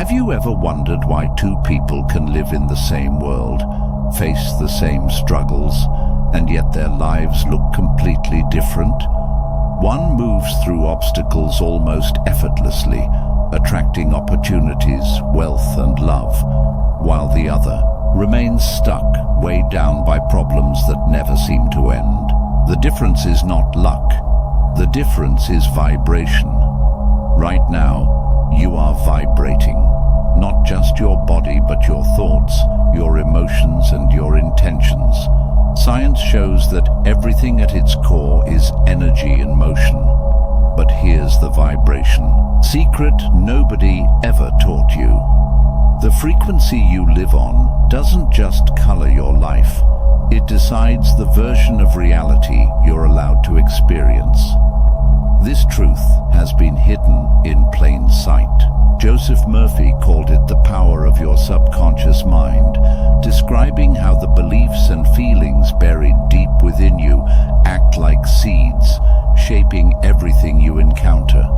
Have you ever wondered why two people can live in the same world, face the same struggles, and yet their lives look completely different? One moves through obstacles almost effortlessly, attracting opportunities, wealth, and love, while the other remains stuck, weighed down by problems that never seem to end. The difference is not luck. The difference is vibration. Right now, you are vibrating. Not just your body, but your thoughts, your emotions, and your intentions. Science shows that everything at its core is energy in motion. But here's the vibration. Secret nobody ever taught you. The frequency you live on doesn't just color your life. It decides the version of reality you're allowed to experience. This truth has been hidden in plain sight. Joseph Murphy called it the power of your subconscious mind, describing how the beliefs and feelings buried deep within you act like seeds, shaping everything you encounter.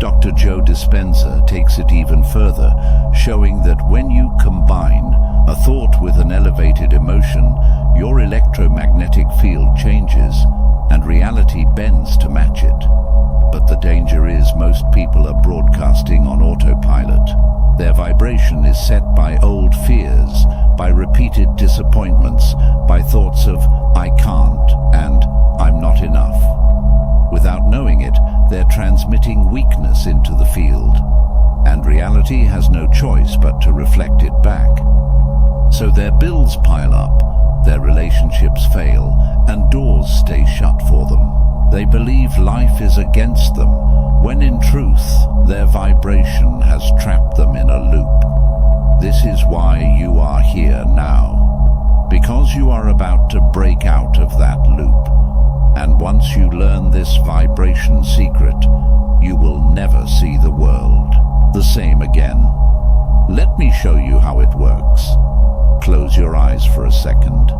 Dr. Joe Dispenza takes it even further, showing that when you combine a thought with an elevated emotion, your electromagnetic field changes and reality bends to match it. But the danger is most people are broadcasting on autopilot. Their vibration is set by old fears, by repeated disappointments, by thoughts of "I can't" and "I'm not enough." Without knowing it, they're transmitting weakness into the field, and reality has no choice but to reflect it back. So their bills pile up, their relationships fail, and doors stay shut for them. They believe life is against them, when in truth, their vibration has trapped them in a loop. This is why you are here now, because you are about to break out of that loop. And once you learn this vibration secret, you will never see the world the same again. Let me show you how it works. Close your eyes for a second.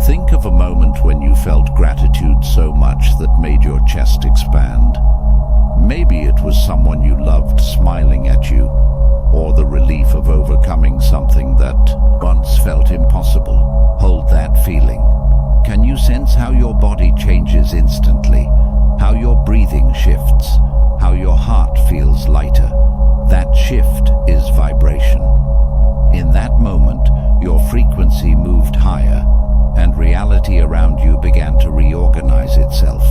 Think of a moment when you felt gratitude so much that made your chest expand. Maybe it was someone you loved smiling at you, or the relief of overcoming something that once felt impossible. Hold that feeling. Can you sense how your body changes instantly? How your breathing shifts? How your heart feels lighter? That shift is vibration. In that moment, your frequency moved higher, and reality around you began to reorganize itself.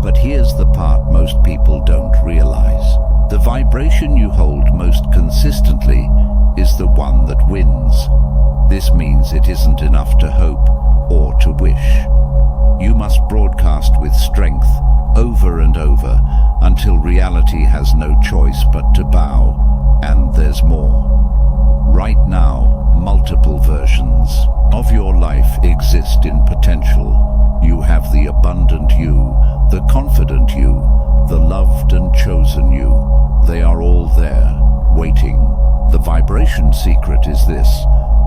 But here's the part most people don't realize. The vibration you hold most consistently is the one that wins. This means it isn't enough to hope or to wish. You must broadcast with strength over and over until reality has no choice but to bow, and there's more. Right now, multiple versions of your life exist in potential. You have the abundant you, the confident you, the loved and chosen you. They are all there, waiting. The vibration secret is this: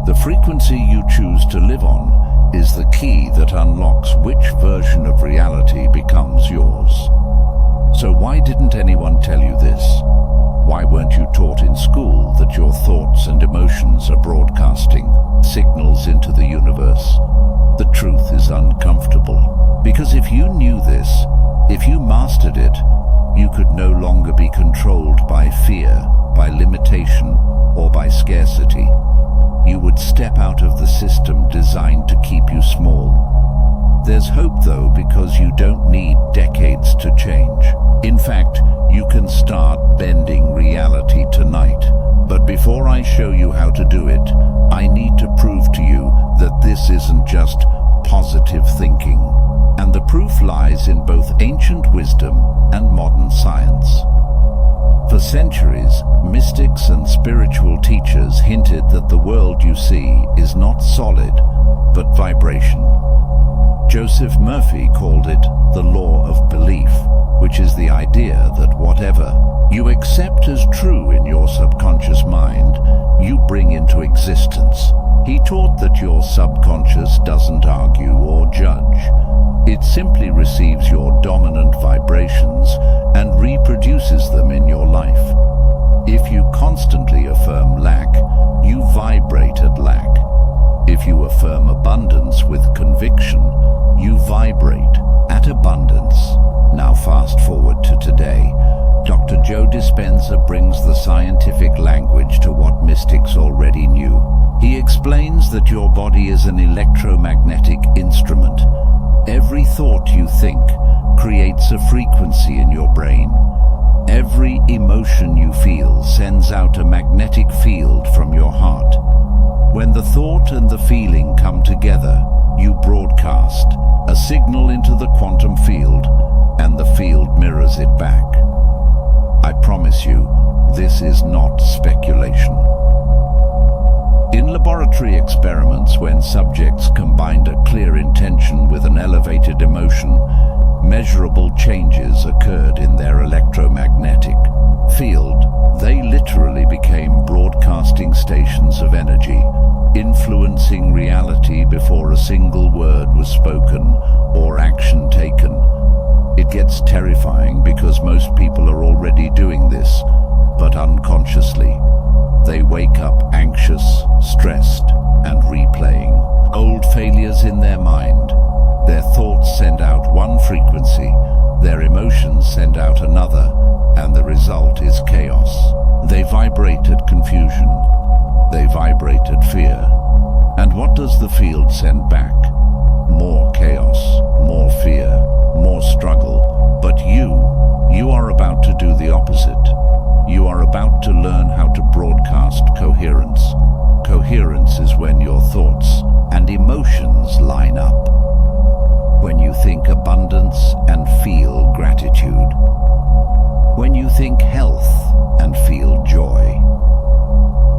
the frequency you choose to live on is the key that unlocks which version of reality becomes yours. So why didn't anyone tell you this? Why weren't you taught in school that your thoughts and emotions are broadcasting signals into the universe? The truth is uncomfortable, because if you knew this, if you mastered it, you could no longer be controlled by fear, by limitation, or by scarcity. You would step out of the system designed to keep you small. There's hope though, because you don't need decades to change. In fact, you can start bending reality tonight. But before I show you how to do it, I need to prove to you that this isn't just positive thinking. And the proof lies in both ancient wisdom and modern science. For centuries, mystics and spiritual teachers hinted that the world you see is not solid, but vibration. Joseph Murphy called it the law of belief, which is the idea that whatever you accept as true in your subconscious mind, you bring into existence. He taught that your subconscious doesn't argue or judge. It simply receives your dominant vibrations and reproduces them in your life. If you constantly abundance with conviction, you vibrate at abundance. Now fast forward to today. Dr. Joe Dispenza brings the scientific language to what mystics already knew. He explains that your body is an electromagnetic instrument. Every thought you think creates a frequency in your brain. Every emotion you feel sends out a magnetic field from your heart. When the thought and the feeling come together, you broadcast a signal into the quantum field, and the field mirrors it back. I promise you, this is not speculation. In laboratory experiments, when subjects combined a clear intention with an elevated emotion, measurable changes occurred in their electromagnetic field. They literally became broadcasting stations of energy, influencing reality before a single word was spoken or action taken. It gets terrifying because most people are already doing this, but unconsciously. They wake up anxious, stressed, and replaying old failures in their mind. Their thoughts send out one frequency, their emotions send out another, and the result is chaos. They vibrated confusion. They vibrated fear. And what does the field send back? More chaos, more fear, more struggle. But you are about to do the opposite. You are about to learn how to broadcast coherence. Coherence is when your thoughts and emotions line up. When you think abundance and feel gratitude. When you think health and feel joy.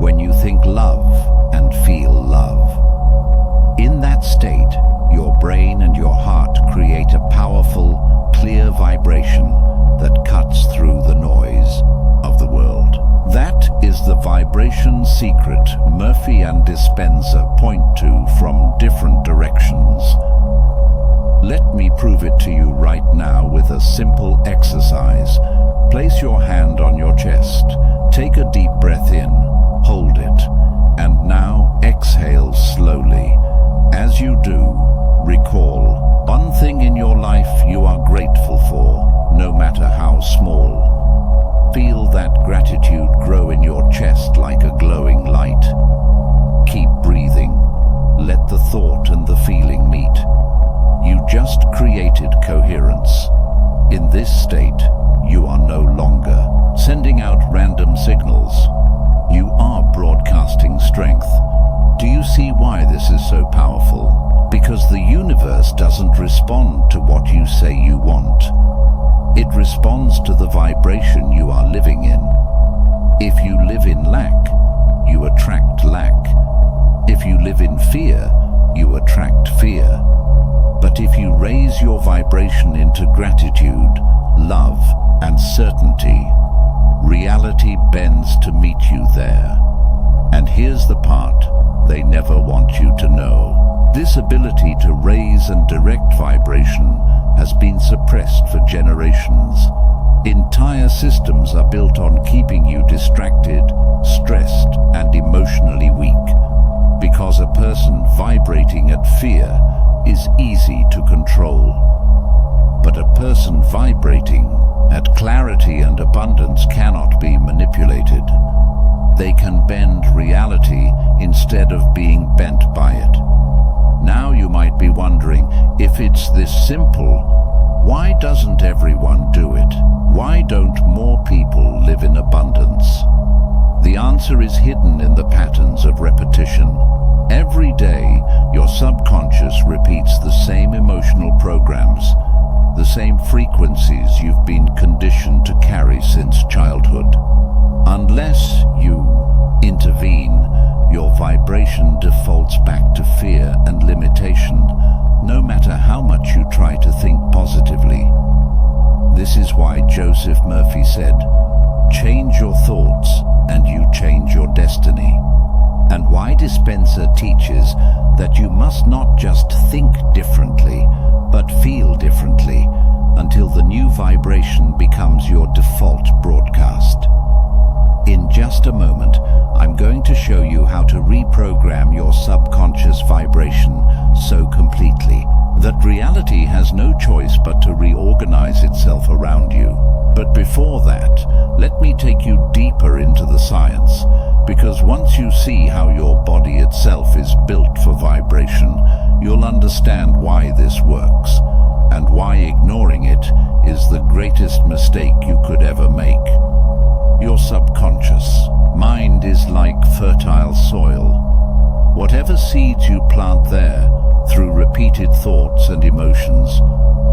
When you think love and feel love. In that state, your brain and your heart create a powerful, clear vibration that cuts through the noise of the world. That is the vibration secret Murphy and Dispenza point to from different directions. Let me prove it to you right now with a simple exercise. Place your hand on your chest, take a deep breath in, hold it, and now exhale slowly. As you do, recall one thing in your life you are grateful for, no matter how small. Feel that gratitude grow in your chest like a glowing light. Keep breathing. Let the thought and the feeling meet. You just created coherence. In this state, you are no longer sending out random signals. You are broadcasting strength. Do you see why this is so powerful? Because the universe doesn't respond to what you say you want. It responds to the vibration you are living in. If you live in lack, you attract lack. If you live in fear, you attract fear. But if you raise your vibration into gratitude, love, and certainty, reality bends to meet you there. And here's the part they never want you to know. This ability to raise and direct vibration has been suppressed for generations. Entire systems are built on keeping you distracted, stressed, and emotionally weak. Because a person vibrating at fear is easy to control. But a person vibrating at clarity and abundance cannot be manipulated. They can bend reality instead of being bent by it. Now you might be wondering, if it's this simple, why doesn't everyone do it? Why don't more people live in abundance? The answer is hidden in the patterns of repetition. Every day, your subconscious repeats the same emotional programs, the same frequencies you've been conditioned to carry since childhood. Unless you intervene, your vibration defaults back to fear and limitation, no matter how much you try to think positively. This is why Joseph Murphy said, "Change your thoughts and you change your destiny." And why Dispenza teaches that you must not just think differently, but feel differently, until the new vibration becomes your default broadcast. In just a moment, I'm going to show you how to reprogram your subconscious vibration so completely that reality has no choice but to reorganize itself around you. But before that, let me take you deeper into the science, because once you see how your body itself is built for vibration, you'll understand why this works, and why ignoring it is the greatest mistake you could ever make. Your subconscious mind is like fertile soil. Whatever seeds you plant there, through repeated thoughts and emotions,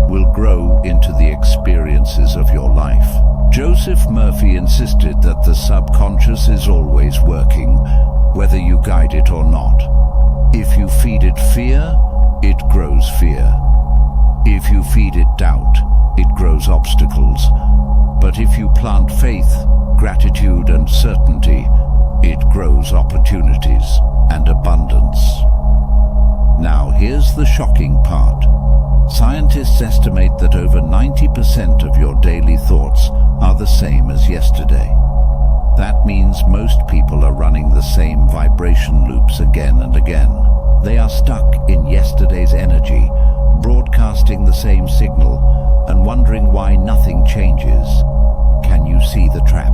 will grow into the experiences of your life. Joseph Murphy insisted that the subconscious is always working, whether you guide it or not. If you feed it fear, it grows fear. If you feed it doubt, it grows obstacles. But if you plant faith, gratitude and certainty, it grows opportunities and abundance. Now here's the shocking part. Scientists estimate that over 90% of your daily thoughts are the same as yesterday. That means most people are running the same vibration loops again and again. They are stuck in yesterday's energy, broadcasting the same signal and wondering why nothing changes. Can you see the trap?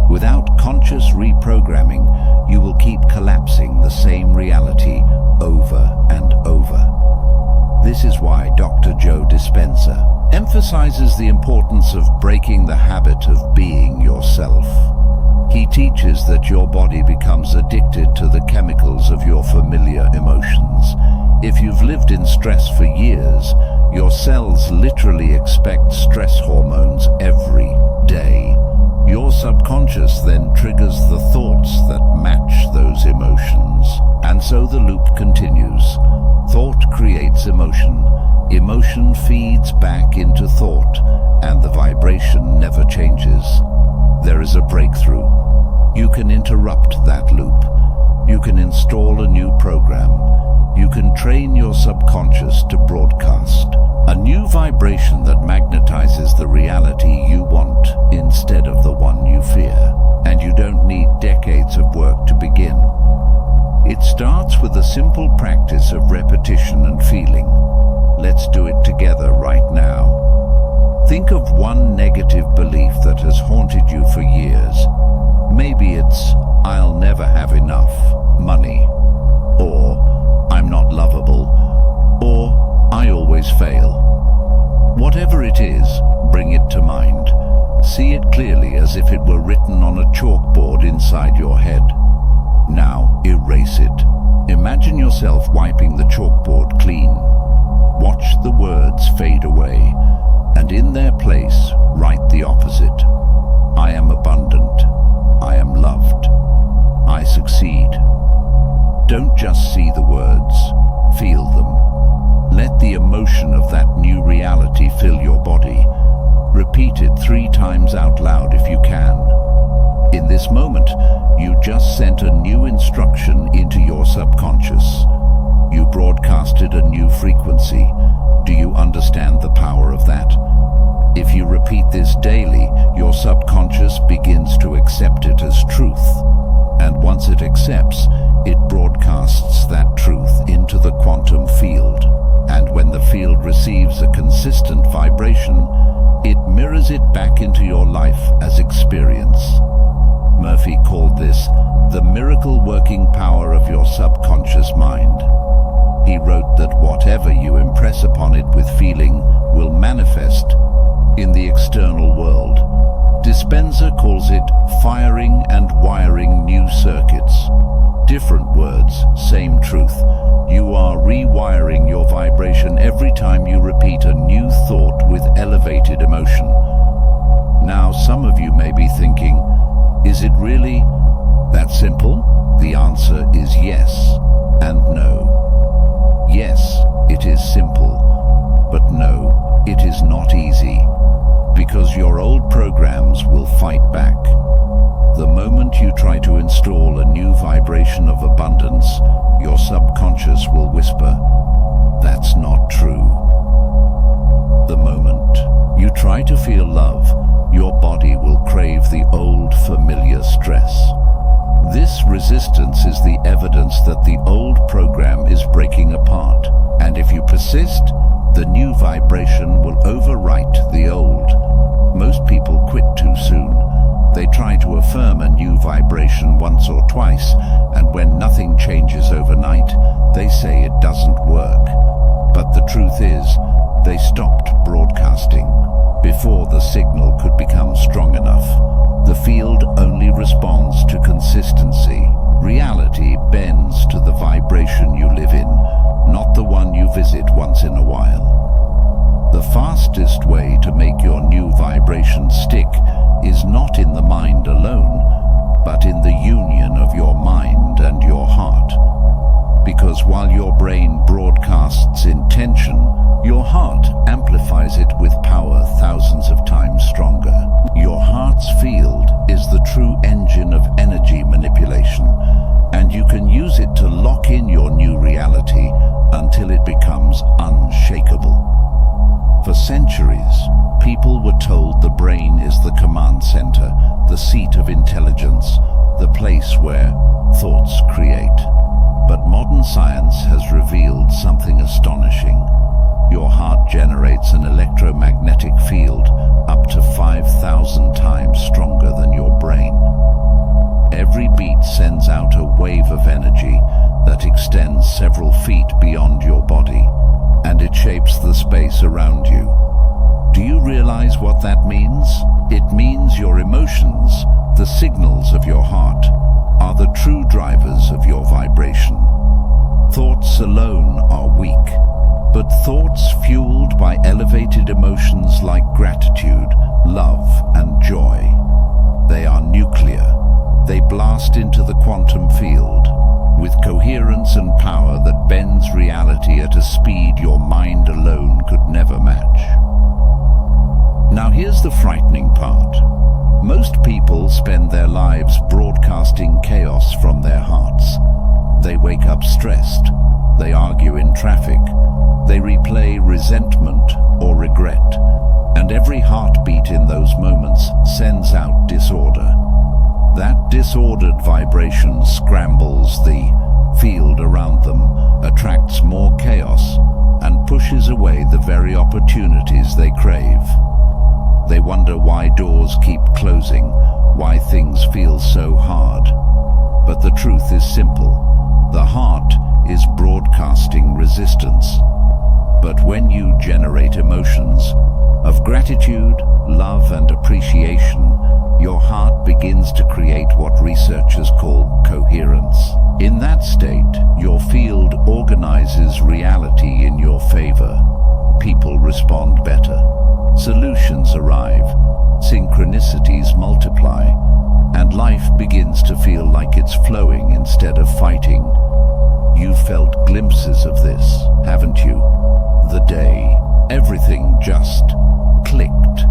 Without conscious reprogramming, you will keep collapsing the same reality over and over. This is why Dr. Joe Dispenza emphasizes the importance of breaking the habit of being yourself. He teaches that your body becomes addicted to the chemicals of your familiar emotions. If you've lived in stress for years, your cells literally expect stress hormones every day. Your subconscious then triggers the thoughts that match those emotions. And so the loop continues. Thought creates emotion. Emotion feeds back into thought, and the vibration never changes. There is a breakthrough. You can interrupt that loop. You can install a new program. You can train your subconscious to broadcast a new vibration that magnetizes the reality you want instead of the one you fear. And you don't need decades of work to begin. It starts with a simple practice of repetition and feeling. Let's do it together right now. Think of one negative belief that has haunted you for years. Maybe it's, "I'll never have enough money," or "I'm not lovable," or "I always fail." Whatever it is, bring it to mind. See it clearly as if it were written on a chalkboard inside your head. Now erase it. Imagine yourself wiping the chalkboard clean. Watch the words fade away, and in their place, write the opposite. I am abundant. I am loved. I succeed. Don't just see the words, feel them. Let the emotion of that new reality fill your body. Repeat it 3 times out loud if you can. In this moment, you just sent a new instruction into your subconscious. You broadcasted a new frequency. Do you understand the power of that? If you repeat this daily, your subconscious begins to accept it as truth. And once it accepts, it broadcasts that truth into the quantum field. And when the field receives a consistent vibration, it mirrors it back into your life as experience. Murphy called this the miracle working power of your subconscious mind. He wrote that whatever you impress upon it with feeling will manifest in the external world. Dispenza calls it firing and wiring new circuits. Different words, same truth. You are rewiring your vibration every time you repeat a new thought with elevated emotion. Now, some of you may be thinking, is it really that simple? The answer is yes and no. Yes, it is simple, but no, it is not easy, because your old programs will fight back. The moment you try to install a new vibration of abundance, your subconscious will whisper, "That's not true." The moment you try to feel love, your body will crave the old familiar stress. This resistance is the evidence that the old program is breaking apart. persist, the new vibration will overwrite the old. Most people quit too soon. They try to affirm a new vibration once or twice, and when nothing changes overnight, they say it doesn't work. But the truth is, they stopped broadcasting before the signal could become strong enough. The field only responds to consistency. Reality bends to the vibration you live in, not the one you visit once in a while. The fastest way to make your new vibration stick is not in the mind alone, but in the union of your mind and your heart. Because while your brain broadcasts intention, your heart amplifies it with power thousands of times stronger. Your heart's field is the true engine of energy manipulation, and you can use it to lock in your new reality until it becomes unshakable. For centuries, people were told the brain is the command center, the seat of intelligence, the place where thoughts create. But modern science has revealed something astonishing. Your heart generates an electromagnetic field up to 5,000 times stronger than your brain. Every beat sends out a wave of energy that extends several feet beyond your body, and it shapes the space around you. Do you realize what that means? It means your emotions, the signals of your heart, are the true drivers of your vibration. Thoughts alone are weak, but thoughts fueled by elevated emotions like gratitude, love, and joy, they are nuclear. They blast into the quantum field with coherence and power that bends reality at a speed your mind alone could never match. Now here's the frightening part. Most people spend their lives broadcasting chaos from their hearts. They wake up stressed, they argue in traffic, they replay resentment or regret, and every heartbeat in those moments sends out disorder. That disordered vibration scrambles the field around them, attracts more chaos, and pushes away the very opportunities they crave. They wonder why doors keep closing, why things feel so hard. But the truth is simple. The heart is broadcasting resistance. But when you generate emotions of gratitude, love, and appreciation, your heart begins to create what researchers call coherence. In that state, your field organizes reality in your favor. People respond better. Solutions arrive, synchronicities multiply, and life begins to feel like it's flowing instead of fighting. You've felt glimpses of this, haven't you? The day everything just clicked.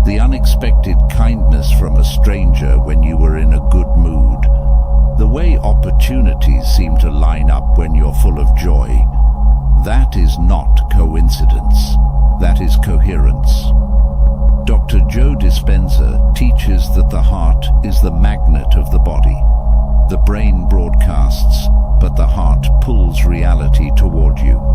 The unexpected kindness from a stranger when you were in a good mood. The way opportunities seem to line up when you're full of joy. That is not coincidence. That is coherence. Dr. Joe Dispenza teaches that the heart is the magnet of the body. The brain broadcasts, but the heart pulls reality toward you.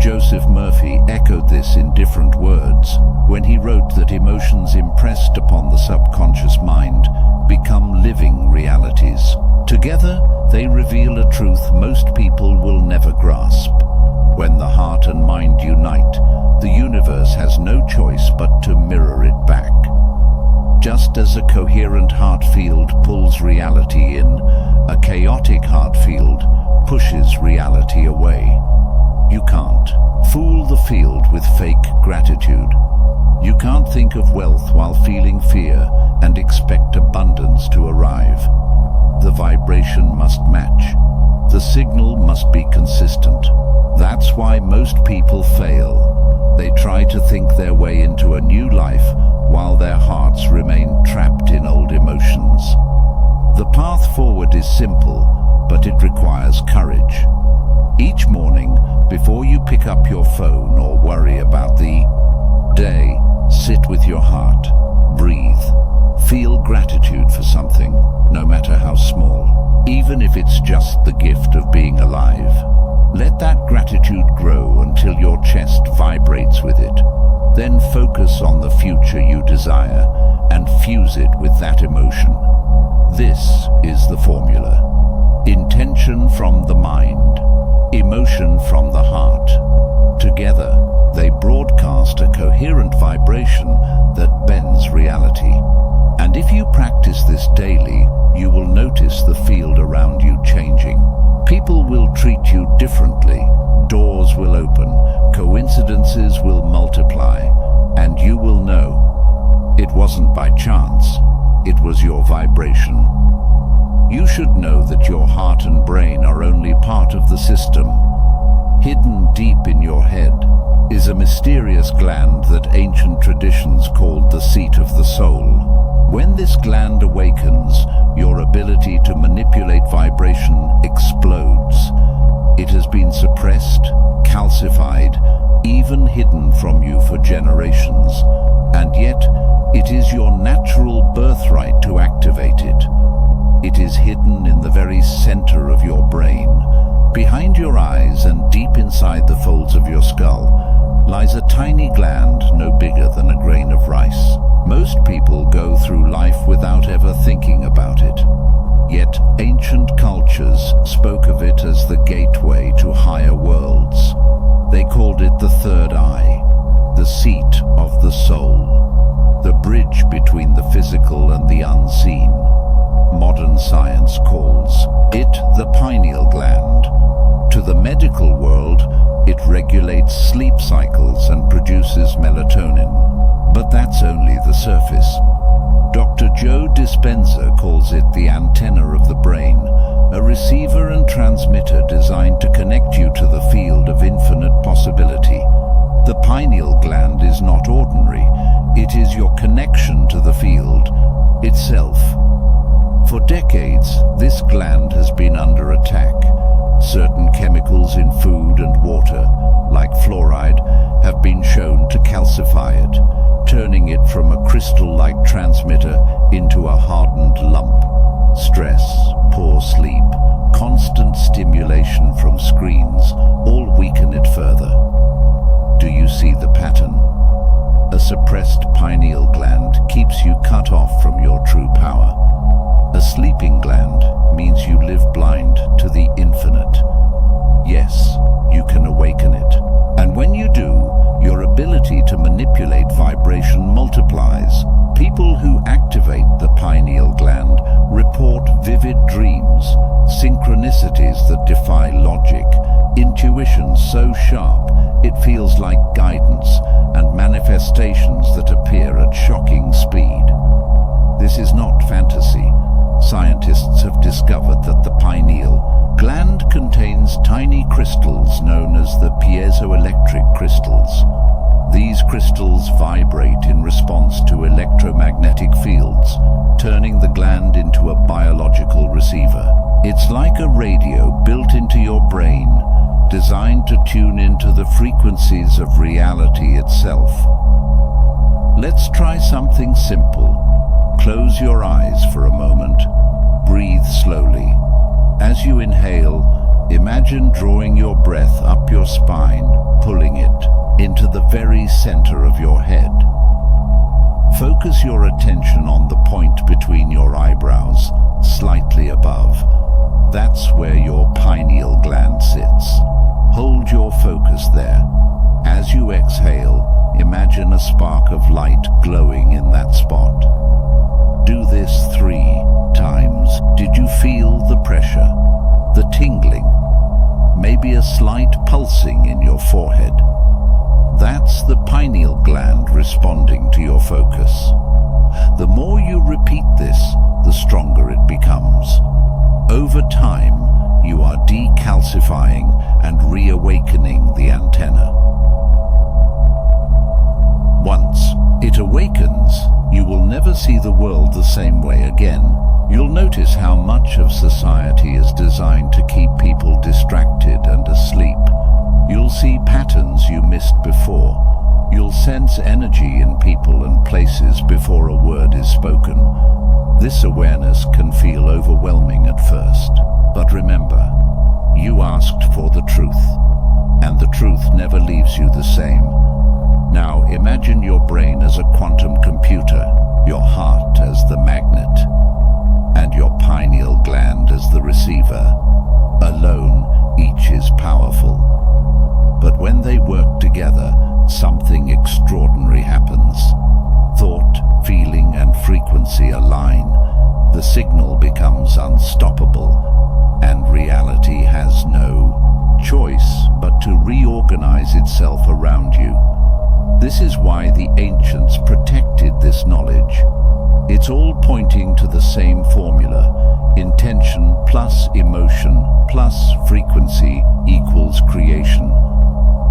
Joseph Murphy echoed this in different words when he wrote that emotions impressed upon the subconscious mind become living realities. Together, they reveal a truth most people will never grasp. When the heart and mind unite, the universe has no choice but to mirror it back. Just as a coherent heart field pulls reality in, a chaotic heart field pushes reality away. You can't fool the field with fake gratitude. You can't think of wealth while feeling fear and expect abundance to arrive. The vibration must match. The signal must be consistent. That's why most people fail. They try to think their way into a new life while their hearts remain trapped in old emotions. The path forward is simple, but it requires courage. Each morning, before you pick up your phone or worry about the day, sit with your heart, breathe, feel gratitude for something, no matter how small, even if it's just the gift of being alive. Let that gratitude grow until your chest vibrates with it. Then focus on the future you desire and fuse it with that emotion. This is the formula. Intention from the mind, emotion from the heart. Together, they broadcast a coherent vibration that bends reality. And if you practice this daily, you will notice the field around you changing. People will treat you differently, doors will open, coincidences will multiply, and you will know it wasn't by chance, it was your vibration. You should know that your heart and brain are only part of the system. Hidden deep in your head is a mysterious gland that ancient traditions called the seat of the soul. When this gland awakens, your ability to manipulate vibration explodes. It has been suppressed, calcified, even hidden from you for generations, and yet it is your natural birthright to activate it. It is hidden in the very center of your brain. Behind your eyes and deep inside the folds of your skull lies a tiny gland no bigger than a grain of rice. Most people go through life without ever thinking about it. Yet ancient cultures spoke of it as the gateway to higher worlds. They called it the third eye, the seat of the soul, the bridge between the physical and the unseen. Modern science calls it the pineal gland. To the medical world, it regulates sleep cycles and produces melatonin. But that's only the surface. Dr. Joe Dispenza calls it the antenna of the brain, a receiver and transmitter designed to connect you to the field of infinite possibility. The pineal gland is not ordinary. It is your connection to the field itself. For decades, this gland has been under attack. Certain chemicals in food and water, like fluoride, have been shown to calcify it, turning it from a crystal-like transmitter into a hardened lump. Stress, poor sleep, constant stimulation from screens all weaken it further. Do you see the pattern? A suppressed pineal gland keeps you cut off from your true power. A sleeping gland means you live blind to the infinite. Yes, you can awaken it. And when you do, your ability to manipulate vibration multiplies. People who activate the pineal gland report vivid dreams, synchronicities that defy logic, intuition so sharp it feels like guidance, and manifestations that appear at shocking speed. This is not fantasy. Scientists have discovered that the pineal gland contains tiny crystals known as the piezoelectric crystals. These crystals vibrate in response to electromagnetic fields, turning the gland into a biological receiver. It's like a radio built into your brain, designed to tune into the frequencies of reality itself. Let's try something simple. Close your eyes for a moment. Breathe slowly. As you inhale, imagine drawing your breath up your spine, pulling it into the very center of your head. Focus your attention on the point between your eyebrows, slightly above. That's where your pineal gland sits. Hold your focus there. As you exhale, imagine a spark of light glowing in that spot. Do this 3 times. Did you feel the pressure, the tingling, maybe a slight pulsing in your forehead? That's the pineal gland responding to your focus. The more you repeat this, the stronger it becomes. Over time, you are decalcifying and reawakening the antenna. Once it awakens, you will never see the world the same way again. You'll notice how much of society is designed to keep people distracted and asleep. You'll see patterns you missed before. You'll sense energy in people and places before a word is spoken. This awareness can feel overwhelming at first. But remember, You asked for the truth, and the truth never leaves you the same. Now imagine your brain as a quantum computer, your heart as the magnet, and your pineal gland as the receiver. Alone, each is powerful. But when they work together, something extraordinary happens. Thought, feeling, and frequency align. The signal becomes unstoppable, and reality has no choice but to reorganize itself around you. This is why the ancients protected this knowledge. It's all pointing to the same formula: intention plus emotion plus frequency equals creation.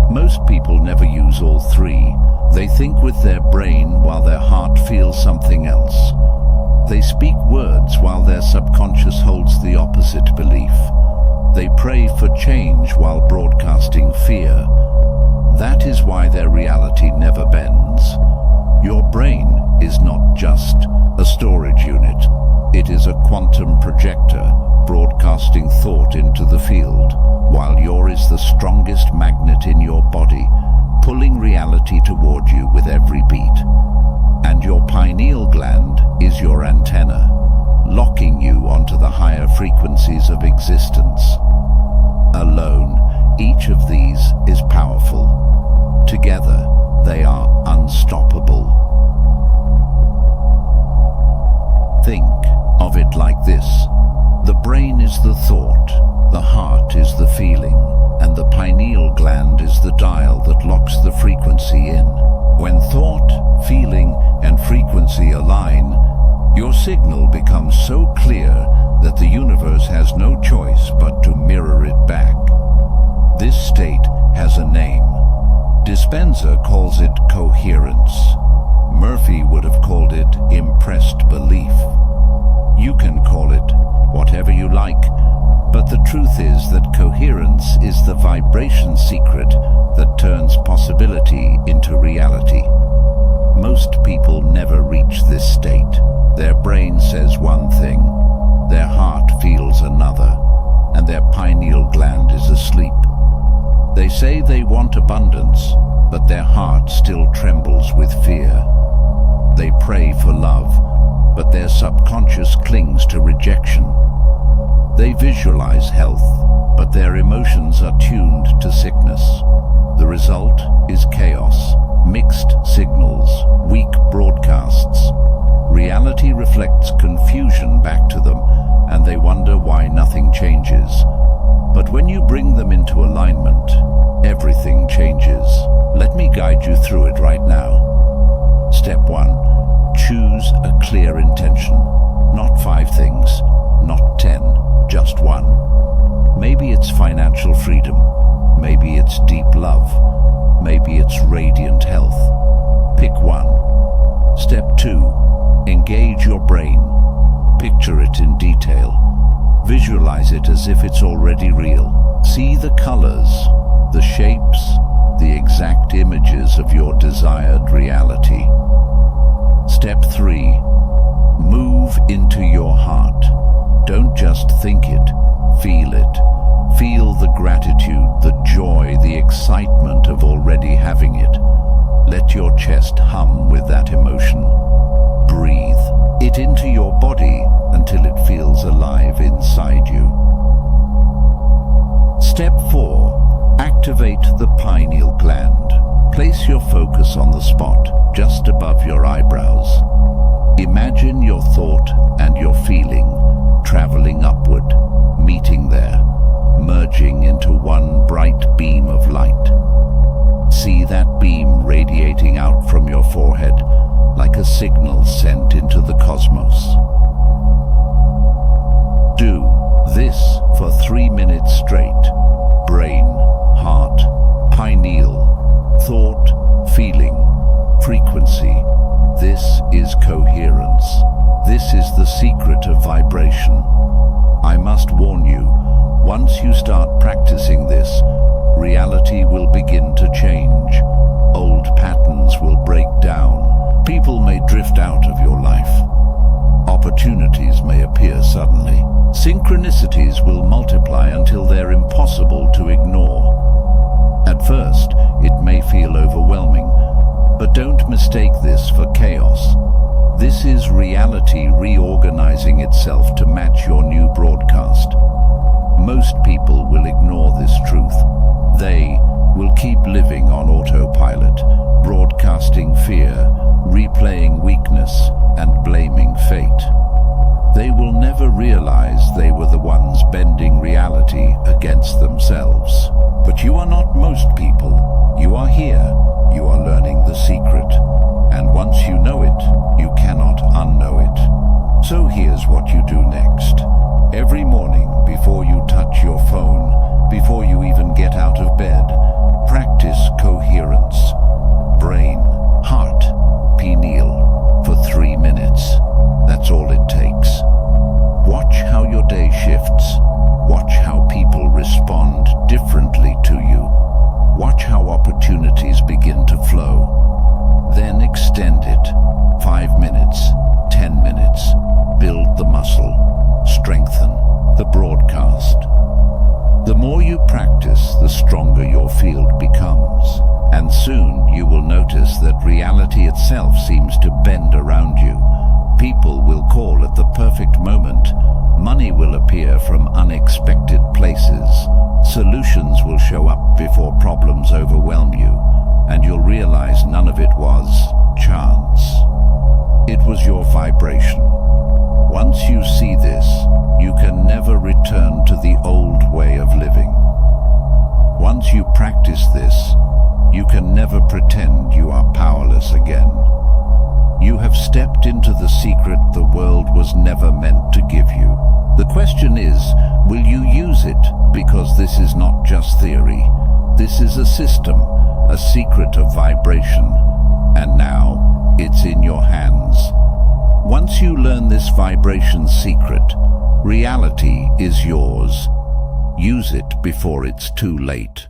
Most people never use all three. They think with their brain while their heart feels something else. They speak words while their subconscious holds the opposite belief. They pray for change while broadcasting fear. That is why their reality never bends. Your brain is not just a storage unit. It is a quantum projector broadcasting thought into the field, while yours is the strongest magnet in your body, pulling reality toward you with every beat. And your pineal gland is your antenna, locking you onto the higher frequencies of existence. Alone, each of these is powerful. Together, they are unstoppable. Think of it like this. The brain is the thought, the heart is the feeling, and the pineal gland is the dial that locks the frequency in. When thought, feeling, and frequency align, your signal becomes so clear that the universe has no choice but to mirror it back. This state has a name. Dispenza calls it coherence. Murphy would have called it impressed belief. You can call it whatever you like, but the truth is that coherence is the vibration secret that turns possibility into reality. Most people never reach this state. Their brain says one thing, their heart feels another, and their pineal gland is asleep. They say they want abundance, but their heart still trembles with fear. They pray for love, but their subconscious clings to rejection. They visualize health, but their emotions are tuned to sickness. The result is chaos, mixed signals, weak broadcasts. Reality reflects confusion back to them, and they wonder why nothing changes. But when you bring them into alignment, everything changes. Let me guide you through it right now. Step 1. Choose a clear intention. Not 5 things, not 10, just one. Maybe it's financial freedom. Maybe it's deep love. Maybe it's radiant health. Pick one. Step 2. Engage your brain. Picture it in detail. Visualize it as if it's already real. See the colors, the shapes, the exact images of your desired reality. Step 3. Move into your heart. Don't just think it, feel it. Feel the gratitude, the joy, the excitement of already having it. Let your chest hum with that emotion. Breathe it into your body until it feels alive inside you. Step 4. Activate the pineal gland. Place your focus on the spot just above your eyebrows. Imagine your thought and your feeling traveling upward, meeting there, merging into one bright beam of light. See that beam radiating out from your forehead like a signal sent into the cosmos. Do this for 3 minutes straight. Brain, heart, pineal, thought, feeling, frequency. This is coherence. This is the secret of vibration. I must warn you, once you start practicing this, reality will begin to change. Old patterns will break down. People may drift out of your life. Synchronicities will multiply until they're impossible to ignore. At first, it may feel overwhelming, but don't mistake this for chaos. This is reality reorganizing itself to match your new broadcast. Most people will ignore this truth. They will keep living on autopilot, broadcasting fear, replaying weakness, and blaming fate. They will never realize they were the ones bending reality against themselves. But you are not most people. You are here. You are learning the secret. And once you know it, you cannot unknow it. So here's what you do next. Every morning, before you touch your phone, before you even get out of bed, practice coherence. Brain, heart, pineal, for 3 minutes. That's all it takes. Watch how your day shifts. Watch how people respond differently to you. Watch how opportunities begin to flow. Then extend it. 5 minutes, 10 minutes. Build the muscle. Strengthen the broadcast. The more you practice, the stronger your field becomes. And soon you will notice that reality itself seems to bend around you. People will call at the perfect moment. Money will appear from unexpected places. Solutions will show up before problems overwhelm you, and you'll realize none of it was chance. It was your vibration. Once you see this, you can never return to the old way of living. Once you practice this, you can never pretend you are powerless again. You have stepped into the secret the world was never meant to give you. The question is, will you use it? Because this is not just theory. This is a system, a secret of vibration. And now, it's in your hands. Once you learn this vibration secret, reality is yours. Use it before it's too late.